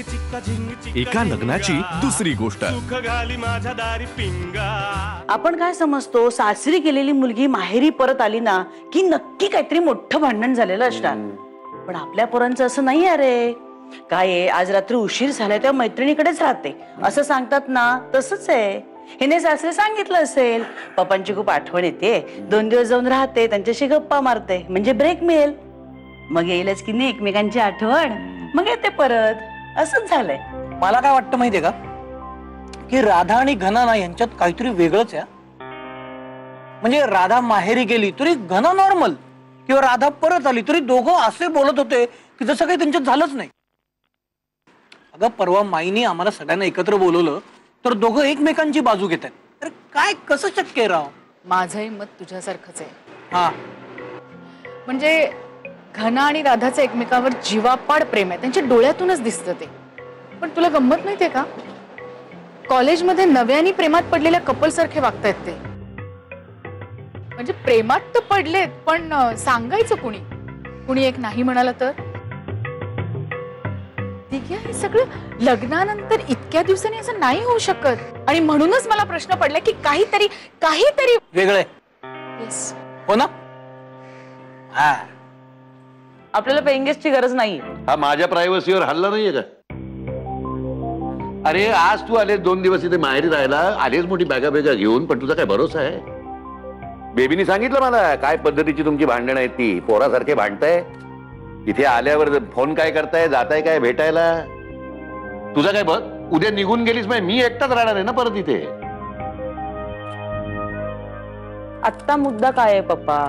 एका लग्नाची दुसरी गोष्ट। आपण काय समजतो, सासरी गेलेली मुलगी माहेरी परत आली ना की नक्की काहीतरी मोठं भांडण झालेलं असणार, पण आपल्या पोरांचं असं नाही आहे। काय आज रात्री उशीर झालाय त्या मैत्रिणीकडेच राहते असं सांगतात ना, तसंच आहे। हिने सासरे सांगितलं असेल पप्पांची खूप आठवण येते, 2 दिवस जाऊन राहते, त्यांच्याशी गप्पा मारते, म्हणजे ब्रेक मिळेल, मग येईलच की नाही एकमेकांची आठवण, मग येते परत, असंच झालंय। मला काय वाटतं माहितीये का, की राधा आणि घना ना यांच्यात काहीतरी वेगळंच आहे। म्हणजे राधा माहेरी गेली तरी घना नॉर्मल, किंवा राधा परत आली तरी दोघं असे बोलत होते की जसं काही त्यांच्यात झालंच नाही। अगं परवा माईने आम्हाला सगळ्यांना एकत्र बोलवलं तर दोघं एकमेकांची बाजू घेत आहेत। अरे काय कसं शक्य आहे राव? माझंही मत तुझ्यासारखंच आहे। हा म्हणजे घना आणि राधाचं एकमेकावर जीवापाड प्रेम आहे, त्यांच्या डोळ्यातूनच दिसतं ते। पण तुला गंमत माहितीये का, कॉलेजमध्ये नव्याने प्रेमात पडलेल्या कपल सारखे वागतायत ते। म्हणजे प्रेमात तर पडलेत, पण सांगायचं कुणी, कुणी एक नाही म्हणाला तर? ठीक आहे, हे सगळं लग्नानंतर इतक्या दिवसांनी असं नाही होऊ शकत, आणि म्हणूनच मला प्रश्न पडला की काहीतरी काहीतरी वेगळे येस हो ना। हा आपल्याला पेइंग गेस्टची गरज नाही। हा माझ्या प्रायव्हसीवर हल्ला नाहीये का? अरे आज तू आले 2 दिवस इथे माहेरी राहायला, आलेच मोठी बॅगा बेगा घेऊन, पण तुझा काय भरोसा आहे? बेबीनी सांगितलं मला काय पद्धतीची तुमची भांडणं आहेत, ती पोरासारखे भांडताय। इथे आल्यावर फोन काय करताय, जाताय काय भेटायला? तुझा काय बघ, उद्या निघून गेलीस मी एकटाच राहणार आहे ना परत इथे। आत्ता मुद्दा काय आहे पप्पा,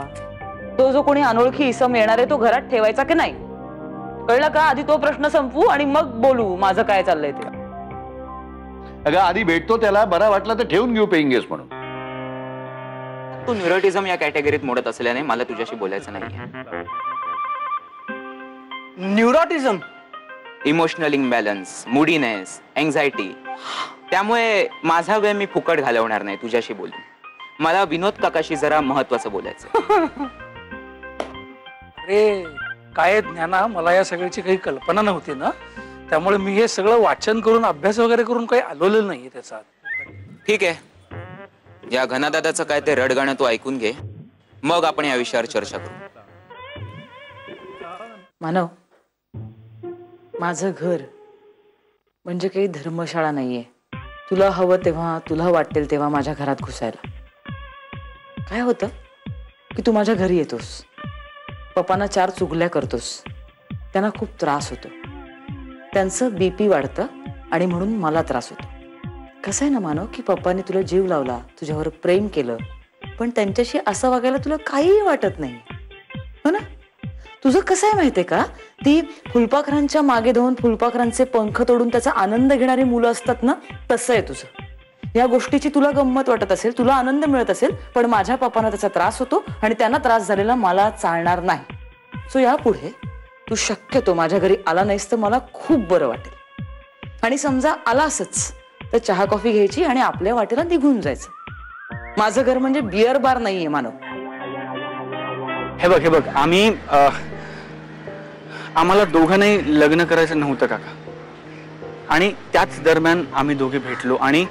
तो जो कोणी अनोळखी इसम येणार आहे तो घरात ठेवायचा की नाही, कळलं का? आधी तो प्रश्न संपवू आणि मग बोलू माझं काय चाललंय ते। अगं आधी भेटतो त्याला, बरा वाटला तर ठेवून घेऊ पेइंग गेस्ट म्हणून। तू न्यूरोटिझम या कॅटेगरीत मोडत असल्याने मला तुझ्याशी बोलायचं नाहीये। न्यूरोटिझम, इमोशनल इम्बॅलन्स, मुडीनेस, एन्झायटी, त्यामुळे माझा वेळ मी फुकट घालवणार नाही तुझ्याशी बोलून। मला विनोद काकाशी जरा महत्वाचं बोलायचं। अरे काय ज्ञाना, मला या सगळ्याची काही कल्पना नव्हती ना, त्यामुळे मी हे सगळं वाचन करून अभ्यास वगैरे करून काही आलोलेलं नाहीये त्याचा। ठीक आहे, या घनादादाचं काय ते रडगाणं तू ऐकून घे, मग आपण या विषयावर चर्चा करू। मानव, माझं घर म्हणजे काही धर्मशाळा नाहीये, तुला हवं तेव्हा तुला वाटेल तेव्हा माझ्या घरात घुसायला। काय होतं की तू माझ्या घरी येतोस, पप्पांना 4 चुगल्या करतोस, त्यांना खूप त्रास होतो, त्यांचं बीपी वाढतं आणि म्हणून मला त्रास होतो। कसं आहे ना मानव, की पप्पांनी तुला जीव लावला, तुझ्यावर प्रेम केलं, पण त्यांच्याशी असं वागायला तुला काहीही वाटत नाही, हो ना? तुझं कसं आहे माहितीये का, ती फुलपाखरांच्या मागे धावून फुलपाखरांचे पंख तोडून त्याचा आनंद घेणारी मुलं असतात ना, तसं आहे तुझं। या गोष्टीची तुला गंमत वाटत असेल, तुला आनंद मिळत असेल, पण माझ्या पप्पांना त्याचा त्रास होतो आणि त्यांना त्रास झालेला मला चालणार नाही। सो यापुढे तू शक्यतो माझ्या घरी आला नाहीस तर मला खूप बरं वाटेल, आणि समजा आला असच तर चहा कॉफी घ्यायची आणि आपल्या वाटेला निघून जायचं। माझं घर म्हणजे बिअर बार नाहीये मानव। हे बघ आम्हाला दोघांनाही लग्न करायचं नव्हतं काका, आणि त्याच दरम्यान आम्ही दोघे भेटलो, आणि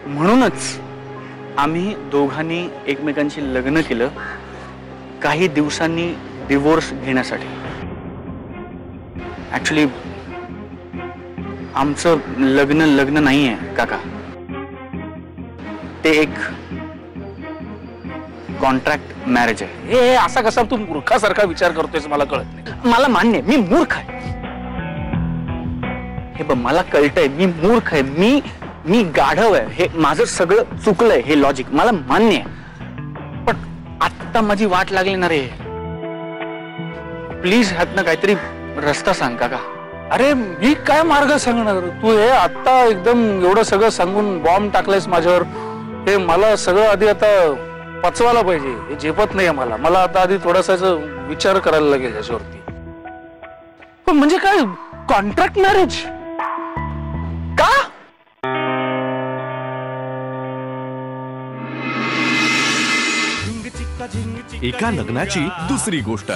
म्हणूनच आम्ही दोघांनी एकमेकांशी लग्न केलं काही दिवसांनी डिवोर्स घेण्यासाठी। ऍक्च्युली आमचं लग्न नाहीये काका, ते एक कॉन्ट्रॅक्ट मॅरेज आहे। हे असा कसा तू मूर्खासारखा विचार करतोयस मला कळत नाही। मला मान्य आहे, मी मूर्ख आहे। हे बघ मला कळतंय मी मूर्ख आहे, मी गाढव आहे, हे माझं सगळं चुकलंय, हे लॉजिक मला मान्य आहे, पण आता माझी वाट लागली ना रे। प्लीज ह्यातनं काहीतरी रस्ता सांग काका। अरे मी काय मार्ग सांगणार, तू हे आता एकदम एवढं सगळं सांगून बॉम्ब टाकलायस माझ्यावर, हे मला सगळं आधी आता पचवायला पाहिजे, हे झेपत नाहीये मला आता आधी थोडासा विचार करायला लागेल याच्यावरती। पण म्हणजे काय कॉन्ट्रॅक्ट मॅरेज का? एका लग्नाची दुसरी गोष्ट।